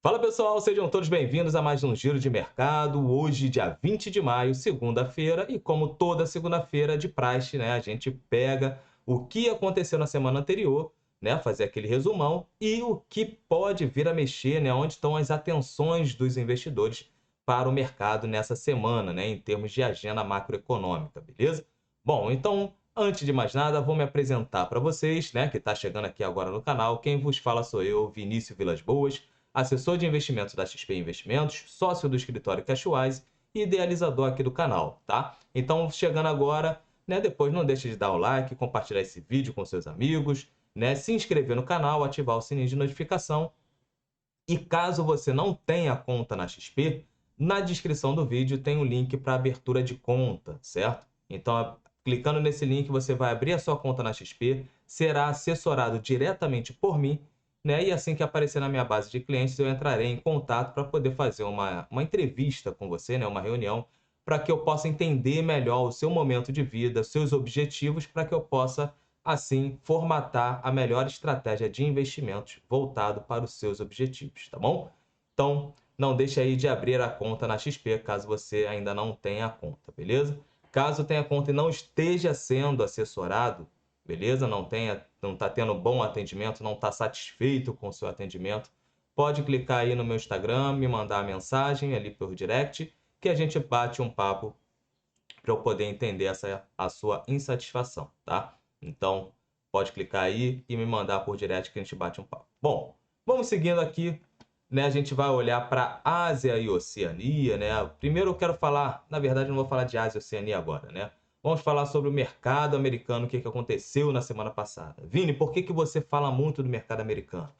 Fala pessoal, sejam todos bem-vindos a mais um Giro de Mercado. Hoje, dia 20 de maio, segunda-feira, e como toda segunda-feira de praxe, né, a gente pega o que aconteceu na semana anterior, né, fazer aquele resumão e o que pode vir a mexer, né, onde estão as atenções dos investidores para o mercado nessa semana, né, em termos de agenda macroeconômica, beleza? Bom, então, antes de mais nada, vou me apresentar para vocês, né, que está chegando aqui agora no canal. Quem vos fala sou eu, Vinícius Vilas Boas, assessor de investimentos da XP Investimentos, sócio do escritório Cashwise e idealizador aqui do canal, tá? Então, chegando agora, né, depois não deixe de dar o like, compartilhar esse vídeo com seus amigos, né, se inscrever no canal, ativar o sininho de notificação. E caso você não tenha conta na XP, na descrição do vídeo tem um link para abertura de conta, certo? Então, clicando nesse link, você vai abrir a sua conta na XP, será assessorado diretamente por mim, né? E assim que aparecer na minha base de clientes, eu entrarei em contato para poder fazer uma entrevista com você, né? Uma reunião, para que eu possa entender melhor o seu momento de vida, seus objetivos, para que eu possa assim formatar a melhor estratégia de investimentos voltado para os seus objetivos, tá bom? Então, não deixe aí de abrir a conta na XP, caso você ainda não tenha a conta, beleza? Caso tenha conta e não esteja sendo assessorado, beleza? Não está tendo bom atendimento, não está satisfeito com o seu atendimento, pode clicar aí no meu Instagram, me mandar a mensagem ali por direct, que a gente bate um papo para eu poder entender a sua insatisfação, tá? Então, pode clicar aí e me mandar por direct que a gente bate um papo. Bom, vamos seguindo aqui, né? A gente vai olhar para Ásia e Oceania, né? Primeiro eu quero falar, na verdade não vou falar de Ásia e Oceania agora, né? Vamos falar sobre o mercado americano, o que aconteceu na semana passada. Vini, por que você fala muito do mercado americano?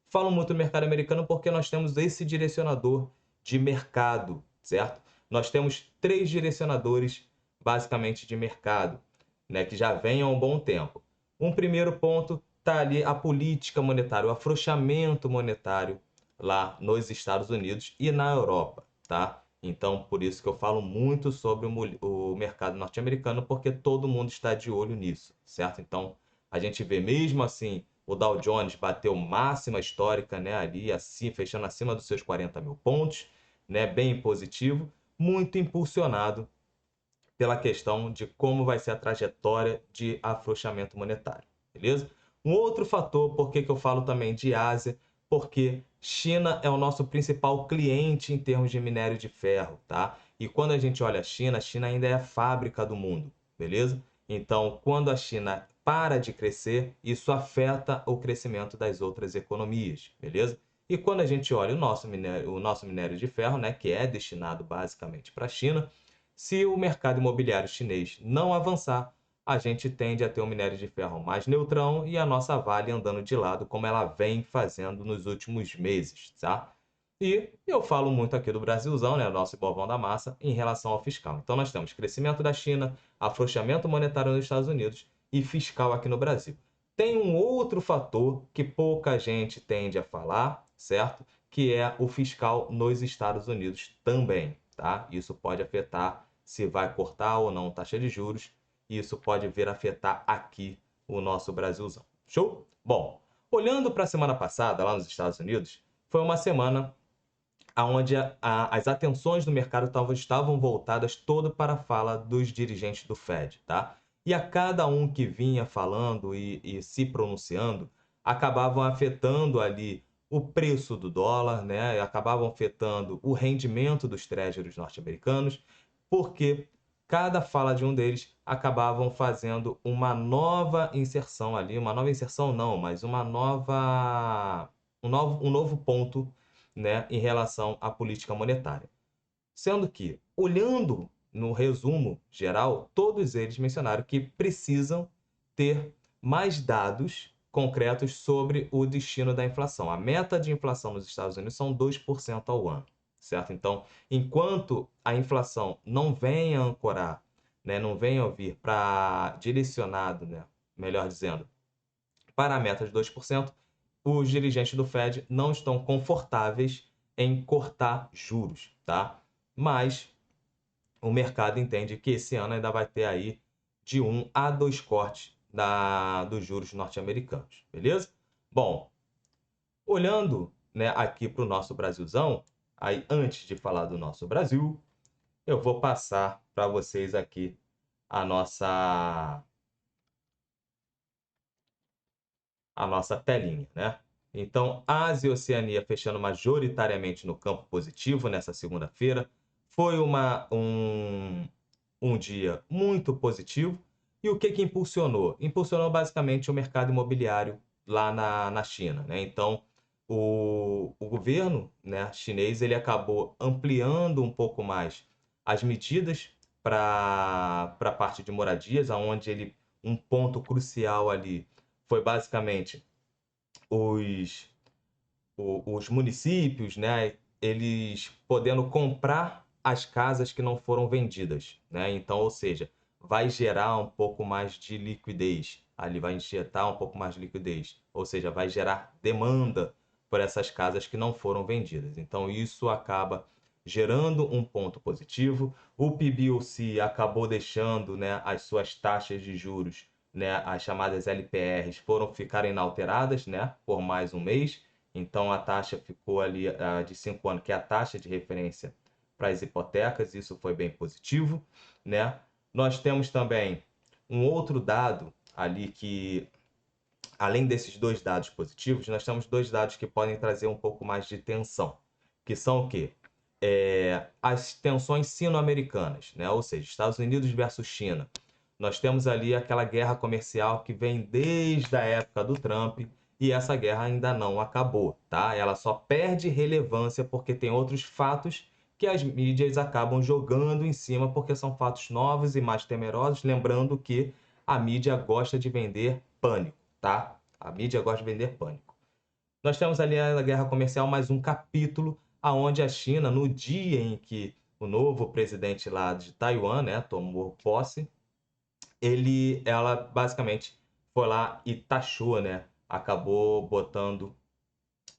Falo muito do mercado americano porque nós temos esse direcionador de mercado, certo? Nós temos três direcionadores basicamente de mercado, né, que já vem há um bom tempo. Um primeiro ponto está ali a política monetária, o afrouxamento monetário lá nos Estados Unidos e na Europa, tá? Então, por isso que eu falo muito sobre o mercado norte-americano, porque todo mundo está de olho nisso, certo? Então, a gente vê mesmo assim, o Dow Jones bateu máxima histórica, né, ali, assim, fechando acima dos seus 40 mil pontos, né, bem positivo, muito impulsionado pela questão de como vai ser a trajetória de afrouxamento monetário, beleza? Um outro fator, por que eu falo também de Ásia, porque China é o nosso principal cliente em termos de minério de ferro, tá? E quando a gente olha a China ainda é a fábrica do mundo, beleza? Então, quando a China para de crescer, isso afeta o crescimento das outras economias, beleza? E quando a gente olha o nosso minério de ferro, né, que é destinado basicamente para a China, se o mercado imobiliário chinês não avançar, a gente tende a ter um minério de ferro mais neutrão e a nossa Vale andando de lado, como ela vem fazendo nos últimos meses, tá? E eu falo muito aqui do Brasilzão, né, nosso bovão da massa, em relação ao fiscal. Então nós temos crescimento da China, afrouxamento monetário nos Estados Unidos e fiscal aqui no Brasil. Tem um outro fator que pouca gente tende a falar, certo? Que é o fiscal nos Estados Unidos também, tá? Isso pode afetar se vai cortar ou não taxa de juros, e isso pode vir a afetar aqui o nosso Brasilzão. Show? Bom, olhando para a semana passada, lá nos Estados Unidos, foi uma semana onde as atenções do mercado estavam voltadas toda para a fala dos dirigentes do Fed, tá? E a cada um que vinha falando e se pronunciando, acabavam afetando ali o preço do dólar, né? Acabavam afetando o rendimento dos treasuries norte-americanos, porque cada fala de um deles acabavam fazendo uma nova inserção ali, uma nova inserção não, mas um novo ponto, né, em relação à política monetária. Sendo que, olhando no resumo geral, todos eles mencionaram que precisam ter mais dados concretos sobre o destino da inflação. A meta de inflação nos Estados Unidos são 2% ao ano, certo? Então, enquanto a inflação não venha ancorar, né, não venha vir para direcionado, né, melhor dizendo, para a meta de 2%, os dirigentes do Fed não estão confortáveis em cortar juros, tá? Mas o mercado entende que esse ano ainda vai ter aí de 1 a 2 cortes dos juros norte-americanos, beleza? Bom, olhando né, aqui para o nosso Brasilzão, aí antes de falar do nosso Brasil, eu vou passar para vocês aqui a nossa telinha, né? Então, Ásia e Oceania fechando majoritariamente no campo positivo nessa segunda-feira. Foi um dia muito positivo. E o que que impulsionou? Impulsionou basicamente o mercado imobiliário lá na China, né? Então, o governo, né, chinês ele acabou ampliando um pouco mais as medidas para a parte de moradias, aonde um ponto crucial ali foi basicamente os, os municípios, né, eles podendo comprar as casas que não foram vendidas, né? Então, ou seja, vai gerar um pouco mais de liquidez, ali vai injetar um pouco mais de liquidez, ou seja, vai gerar demanda por essas casas que não foram vendidas. Então, isso acaba gerando um ponto positivo. O PBOC acabou deixando, né, as suas taxas de juros, né, as chamadas LPRs, ficaram inalteradas, né, por mais um mês. Então a taxa ficou ali de 5 anos, que é a taxa de referência para as hipotecas, isso foi bem positivo, né? Nós temos também um outro dado ali que, além desses dois dados positivos, nós temos dois dados que podem trazer um pouco mais de tensão, que são o quê? As tensões sino-americanas, né? Ou seja, Estados Unidos versus China. Nós temos ali aquela guerra comercial que vem desde a época do Trump e essa guerra ainda não acabou, tá? Ela só perde relevância porque tem outros fatos que as mídias acabam jogando em cima porque são fatos novos e mais temerosos, lembrando que a mídia gosta de vender pânico, tá? A mídia gosta de vender pânico. Nós temos ali na guerra comercial mais um capítulo aonde a China, no dia em que o novo presidente lá de Taiwan, né, tomou posse, ela basicamente foi lá e taxou, né, acabou botando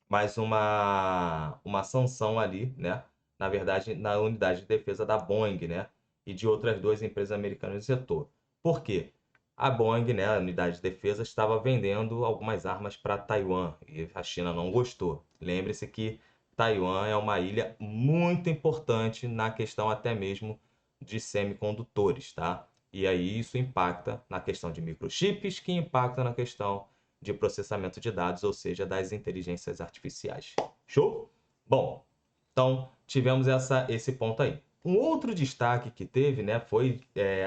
mais uma sanção ali, né, na verdade, na unidade de defesa da Boeing, né, e de outras duas empresas americanas do setor. Por quê? A Boeing, né, a unidade de defesa, estava vendendo algumas armas para Taiwan e a China não gostou. Lembre-se que Taiwan é uma ilha muito importante na questão até mesmo de semicondutores, tá? E aí isso impacta na questão de microchips, que impacta na questão de processamento de dados, ou seja, das inteligências artificiais. Show? Bom, então tivemos esse ponto aí. Um outro destaque que teve, né, foi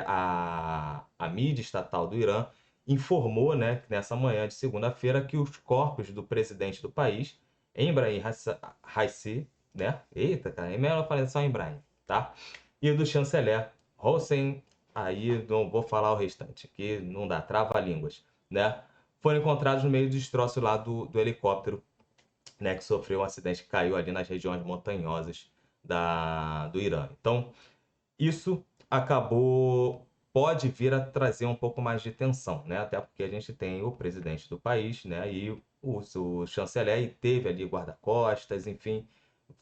a mídia estatal do Irã informou, né, nessa manhã de segunda-feira que os corpos do presidente do país, Ebrahim Raisi, né, eita, cara, é melhor falar só Ebrahim, tá? E o do chanceler Hossein, aí não vou falar o restante, que não dá, trava-línguas, né? Foram encontrados no meio do destroço lá do helicóptero, né, que sofreu um acidente que caiu ali nas regiões montanhosas do Irã. Então, isso pode vir a trazer um pouco mais de tensão, né? Até porque a gente tem o presidente do país, né, e o chanceler e teve ali guarda-costas, enfim,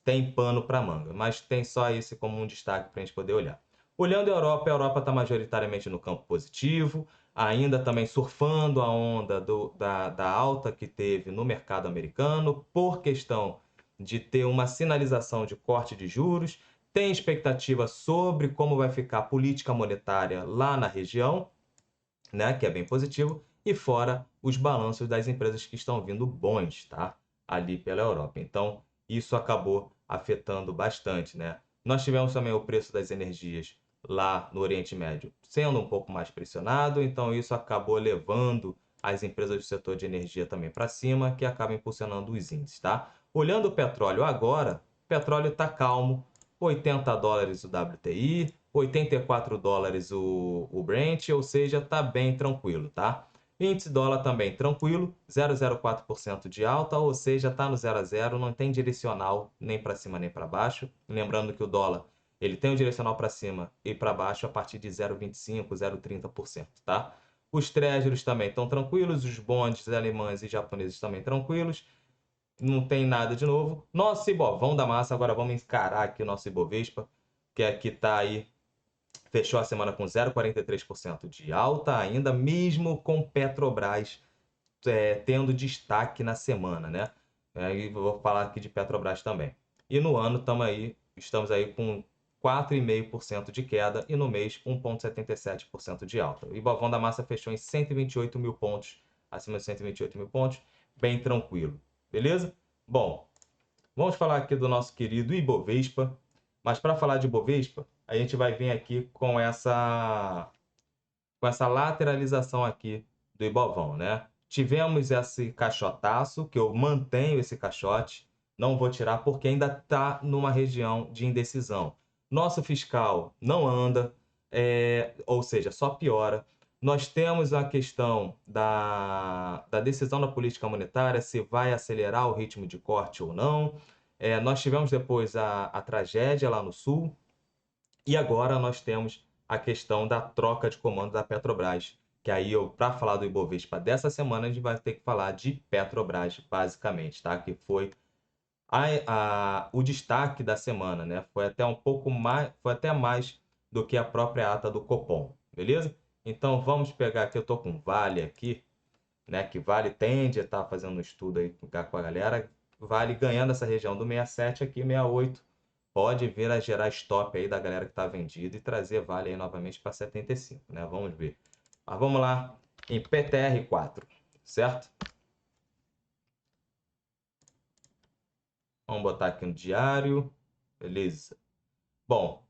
tem pano para manga, mas tem só esse como um destaque para a gente poder olhar. Olhando a Europa está majoritariamente no campo positivo, ainda também surfando a onda da alta que teve no mercado americano, por questão de ter uma sinalização de corte de juros, tem expectativa sobre como vai ficar a política monetária lá na região, né, que é bem positivo, e fora os balanços das empresas que estão vindo bons, tá? Ali pela Europa. Então, isso acabou afetando bastante, né? Nós tivemos também o preço das energias lá no Oriente Médio sendo um pouco mais pressionado, então isso acabou levando as empresas do setor de energia também para cima, que acaba impulsionando os índices, tá? Olhando o petróleo agora, o petróleo está calmo, $80 o WTI, $84 o Brent, ou seja, tá bem tranquilo, tá? Índice dólar também tranquilo, 0,04% de alta, ou seja, tá no 0 a 0, não tem direcional nem para cima nem para baixo. Lembrando que o dólar, ele tem o direcional para cima e para baixo a partir de 0,25, 0,30%, tá? Os treasuries também estão tranquilos, os bonds alemães e japoneses também tranquilos. Não tem nada de novo. Nosso Ibovão da massa, agora vamos encarar aqui o nosso Ibovespa, que aqui está aí, fechou a semana com 0,43% de alta ainda, mesmo com Petrobras tendo destaque na semana, né? E vou falar aqui de Petrobras também. E no ano estamos aí com 4,5% de queda e no mês 1,77% de alta. O Ibovão da Massa fechou em 128 mil pontos, acima de 128 mil pontos, bem tranquilo. Beleza? Bom, vamos falar aqui do nosso querido Ibovespa, mas para falar de Ibovespa, a gente vai vir aqui com essa lateralização aqui do Ibovão, né? Tivemos esse caixotaço, que eu mantenho esse caixote, não vou tirar porque ainda está numa região de indecisão. Nosso fiscal não anda, ou seja, só piora. Nós temos a questão da decisão da política monetária, se vai acelerar o ritmo de corte ou não. Nós tivemos depois a tragédia lá no Sul, e agora nós temos a questão da troca de comando da Petrobras, que aí para falar do Ibovespa dessa semana, a gente vai ter que falar de Petrobras, basicamente, tá? Que foi o destaque da semana, né? Foi até um pouco mais, foi até mais do que a própria ata do Copom, beleza? Então vamos pegar aqui, eu tô com Vale aqui, né? Que Vale tende a estar fazendo um estudo aí com a galera. Vale ganhando essa região do 67 aqui, 68. Pode vir a gerar stop aí da galera que está vendida e trazer Vale aí novamente para 75, né? Vamos ver. Mas vamos lá em PTR4, certo? Vamos botar aqui no diário. Beleza. Bom,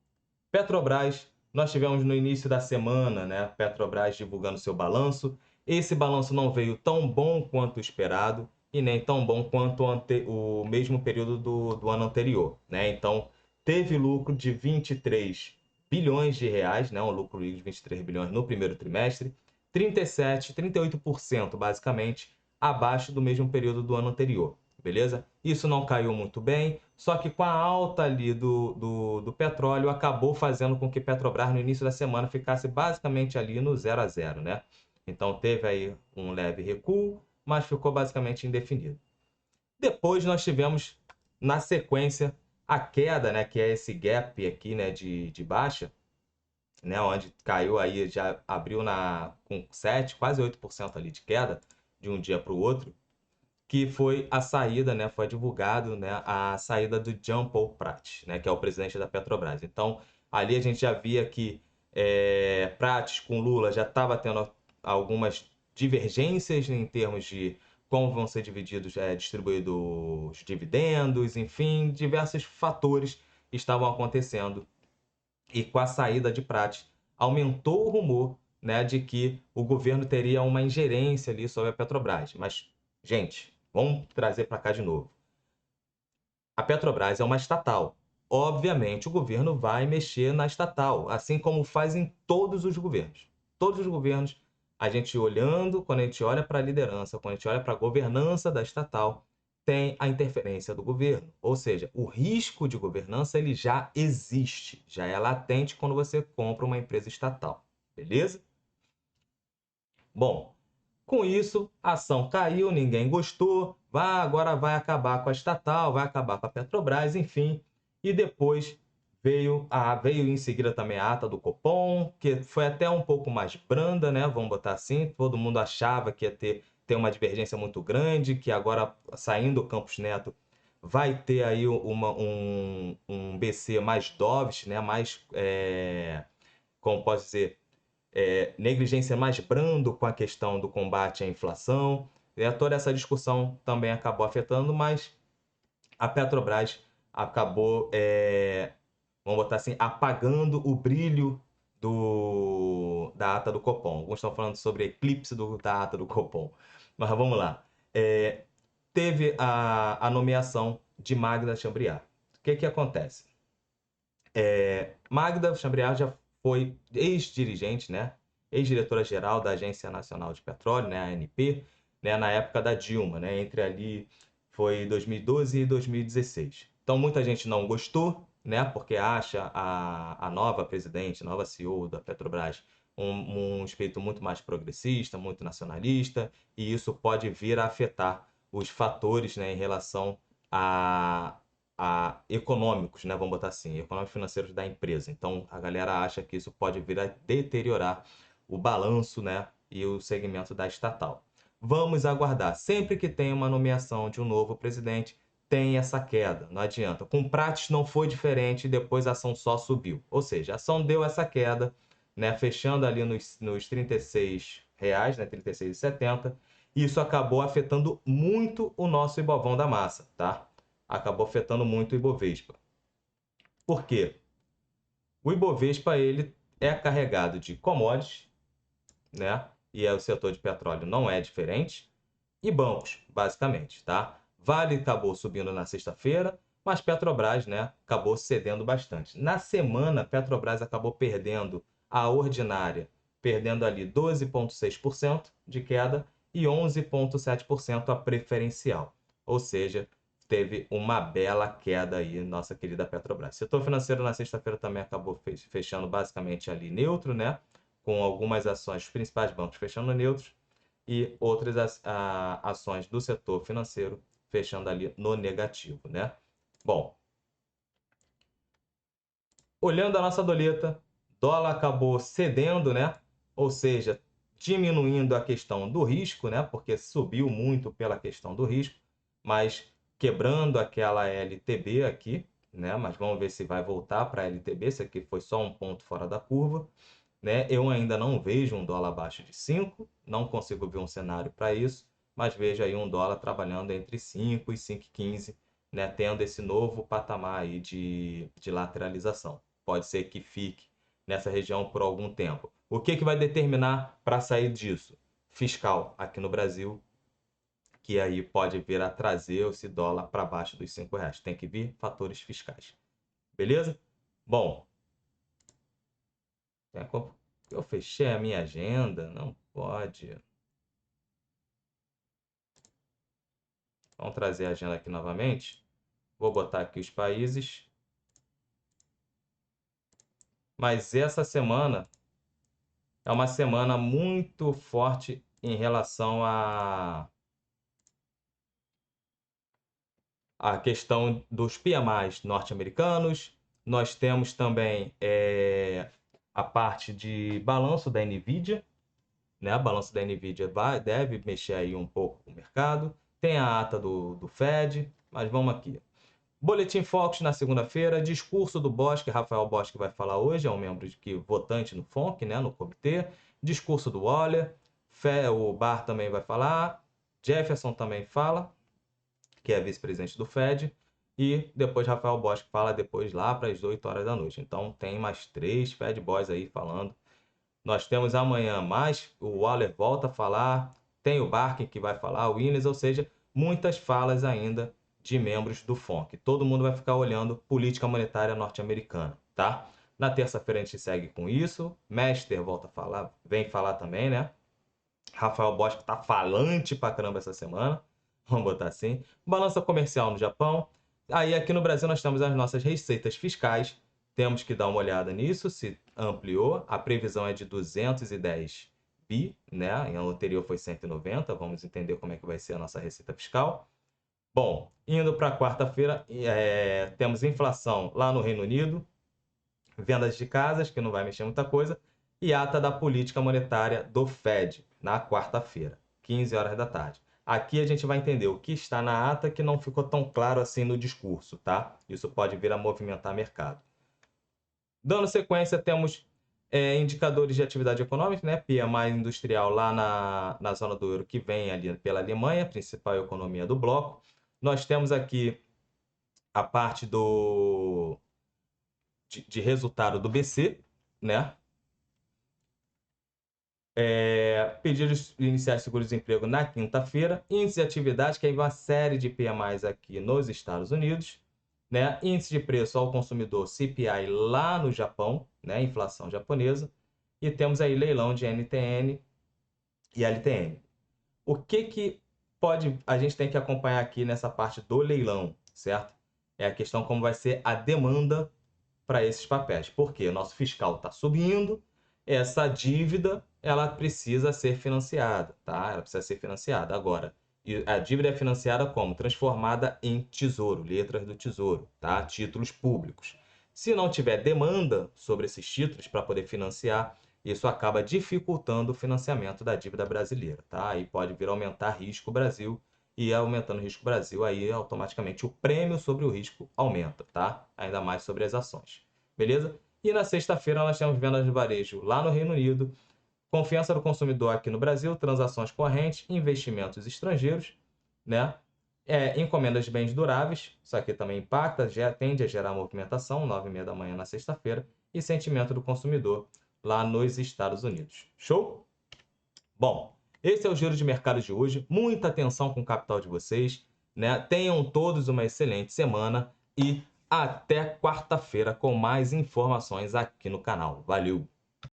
Petrobras, nós tivemos no início da semana, né? Petrobras divulgando seu balanço. Esse balanço não veio tão bom quanto esperado e nem tão bom quanto o mesmo período do ano anterior, né? Então, teve lucro de 23 bilhões de reais, né? Um lucro líquido de 23 bilhões no primeiro trimestre, 38% basicamente abaixo do mesmo período do ano anterior, beleza? Isso não caiu muito bem, só que com a alta ali do petróleo acabou fazendo com que Petrobras no início da semana ficasse basicamente ali no 0 a 0, né? Então teve aí um leve recuo, mas ficou basicamente indefinido. Depois nós tivemos na sequência a queda, né, que é esse gap aqui, né, de baixa, né, onde caiu aí, já abriu com 7, quase 8% ali de queda de um dia para o outro, que foi a saída, né, foi divulgado, né, a saída do Jean Paul Prat, né, que é o presidente da Petrobras. Então, ali a gente já via que Prat com Lula já estava tendo algumas divergências em termos de como vão ser distribuídos os dividendos, enfim, diversos fatores estavam acontecendo. E com a saída de Prat, aumentou o rumor, né, de que o governo teria uma ingerência ali sobre a Petrobras. Mas, gente, vamos trazer para cá de novo. A Petrobras é uma estatal. Obviamente, o governo vai mexer na estatal, assim como faz em todos os governos. Todos os governos, a gente olhando, quando a gente olha para a liderança, quando a gente olha para a governança da estatal, tem a interferência do governo. Ou seja, o risco de governança ele já existe, já é latente quando você compra uma empresa estatal. Beleza? Bom, com isso, a ação caiu, ninguém gostou, agora vai acabar com a estatal, vai acabar com a Petrobras, enfim. E depois veio em seguida também a ata do Copom, que foi até um pouco mais branda, né? Vamos botar assim. Todo mundo achava que ia ter uma divergência muito grande, que agora, saindo o Campos Neto, vai ter aí um BC mais dovish, né? Mais, como posso dizer, negligência mais brando com a questão do combate à inflação. Toda essa discussão também acabou afetando, mas a Petrobras acabou, vamos botar assim, apagando o brilho da ata do Copom. Alguns estão falando sobre eclipse da ata do Copom. Mas vamos lá. Teve a nomeação de Magda Chambriard. O que acontece? Magda Chambriard já foi ex-dirigente, né? Ex-diretora-geral da Agência Nacional de Petróleo, né? ANP, né? Na época da Dilma, né? Entre ali foi 2012 e 2016. Então muita gente não gostou, né? Porque acha a nova presidente, a nova CEO da Petrobras um espírito muito mais progressista, muito nacionalista, e isso pode vir a afetar os fatores, né, em relação a econômicos, né? Vamos botar assim, econômicos financeiros da empresa. Então, a galera acha que isso pode vir a deteriorar o balanço, né? E o segmento da estatal. vamos aguardar. Sempre que tem uma nomeação de um novo presidente, tem essa queda, não adianta. Com Prates não foi diferente, depois a ação só subiu. Ou seja, a ação deu essa queda, né, fechando ali nos R$ 36, né, 36,70. Isso acabou afetando muito o nosso Ibovão da massa, tá? Acabou afetando muito o Ibovespa. Por quê? O Ibovespa ele é carregado de commodities, né? E o setor de petróleo não é diferente. E bancos, basicamente, tá? Vale acabou subindo na sexta-feira, mas Petrobras, né, acabou cedendo bastante. Na semana, Petrobras acabou perdendo a ordinária, perdendo ali 12,6% de queda e 11,7% a preferencial. Ou seja, teve uma bela queda aí, nossa querida Petrobras. Setor financeiro na sexta-feira também acabou fechando basicamente ali neutro, né? Com algumas ações, os principais bancos fechando neutros e outras ações do setor financeiro fechando ali no negativo, né? Bom, olhando a nossa doleta, dólar acabou cedendo, né? Ou seja, diminuindo a questão do risco, né? Porque subiu muito pela questão do risco, mas quebrando aquela LTB aqui, né? Mas vamos ver se vai voltar para a LTB, isso aqui foi só um ponto fora da curva, né? Eu ainda não vejo um dólar abaixo de 5, não consigo ver um cenário para isso, mas vejo aí um dólar trabalhando entre 5 e 5,15, né? Tendo esse novo patamar aí de lateralização. Pode ser que fique nessa região por algum tempo. O que vai determinar para sair disso? Fiscal aqui no Brasil, que aí pode vir a trazer esse dólar para baixo dos R$ 5. Tem que vir fatores fiscais. Beleza? Bom, eu fechei a minha agenda, não pode. Vamos trazer a agenda aqui novamente. Vou botar aqui os países. Mas essa semana é uma semana muito forte em relação à questão dos PMIs norte-americanos. Nós temos também a parte de balanço da NVIDIA, né? A balança da NVIDIA deve mexer aí um pouco com o mercado. Tem a ata do Fed, mas vamos aqui. Boletim Focus na segunda-feira, discurso do Bosque, Rafael Bosque vai falar hoje, é um membro votante no FONC, né, no comitê. Discurso do Waller, o Barr também vai falar, Jefferson também fala, que é vice-presidente do Fed, e depois Rafael Bosque fala depois lá para as 8 horas da noite. Então tem mais 3 Fed Boys aí falando. Nós temos amanhã mais, o Waller volta a falar, tem o Barkin que vai falar, o Innes, ou seja, muitas falas ainda de membros do FONC. Todo mundo vai ficar olhando política monetária norte-americana, tá? Na terça-feira a gente segue com isso. Mester volta a falar, vem falar também, né? Rafael Bosque tá falante pra caramba essa semana. Vamos botar assim. Balança comercial no Japão. Aí aqui no Brasil nós temos as nossas receitas fiscais. Temos que dar uma olhada nisso, se ampliou. A previsão é de 210 bi, né? Em ano anterior foi 190. Vamos entender como é que vai ser a nossa receita fiscal. Bom, indo para quarta-feira, temos inflação lá no Reino Unido, vendas de casas, que não vai mexer muita coisa, e ata da política monetária do Fed, na quarta-feira, 15 horas da tarde. Aqui a gente vai entender o que está na ata que não ficou tão claro assim no discurso, tá? Isso pode vir a movimentar mercado. Dando sequência, temos indicadores de atividade econômica, né? PMI industrial lá na zona do euro, que vem ali pela Alemanha, principal economia do bloco. Nós temos aqui a parte de resultado do BC, né? Pedidos iniciais de seguro-desemprego na quinta-feira, índice de atividade, que é uma série de PMIs aqui nos Estados Unidos, né? Índice de preço ao consumidor, CPI, lá no Japão, né? Inflação japonesa, e temos aí leilão de NTN e LTN. O que a gente tem que acompanhar aqui nessa parte do leilão, certo? É a questão como vai ser a demanda para esses papéis. Porque o nosso fiscal está subindo, essa dívida ela precisa ser financiada, tá? Ela precisa ser financiada. Agora, a dívida é financiada como? Transformada em tesouro, letras do tesouro, tá? Títulos públicos. Se não tiver demanda sobre esses títulos para poder financiar, Isso acaba dificultando o financiamento da dívida brasileira, tá? Aí pode vir a aumentar risco Brasil, e aumentando o risco Brasil, aí automaticamente o prêmio sobre o risco aumenta, tá? Ainda mais sobre as ações. Beleza? E na sexta-feira nós temos vendas de varejo lá no Reino Unido, confiança do consumidor aqui no Brasil, transações correntes, investimentos estrangeiros, né? Encomendas de bens duráveis, isso aqui também impacta, tende a gerar movimentação, 9h30 da manhã na sexta-feira, e sentimento do consumidor lá nos Estados Unidos. Show? Bom, esse é o giro de mercado de hoje. Muita atenção com o capital de vocês, né? Tenham todos uma excelente semana e até quarta-feira com mais informações aqui no canal. Valeu!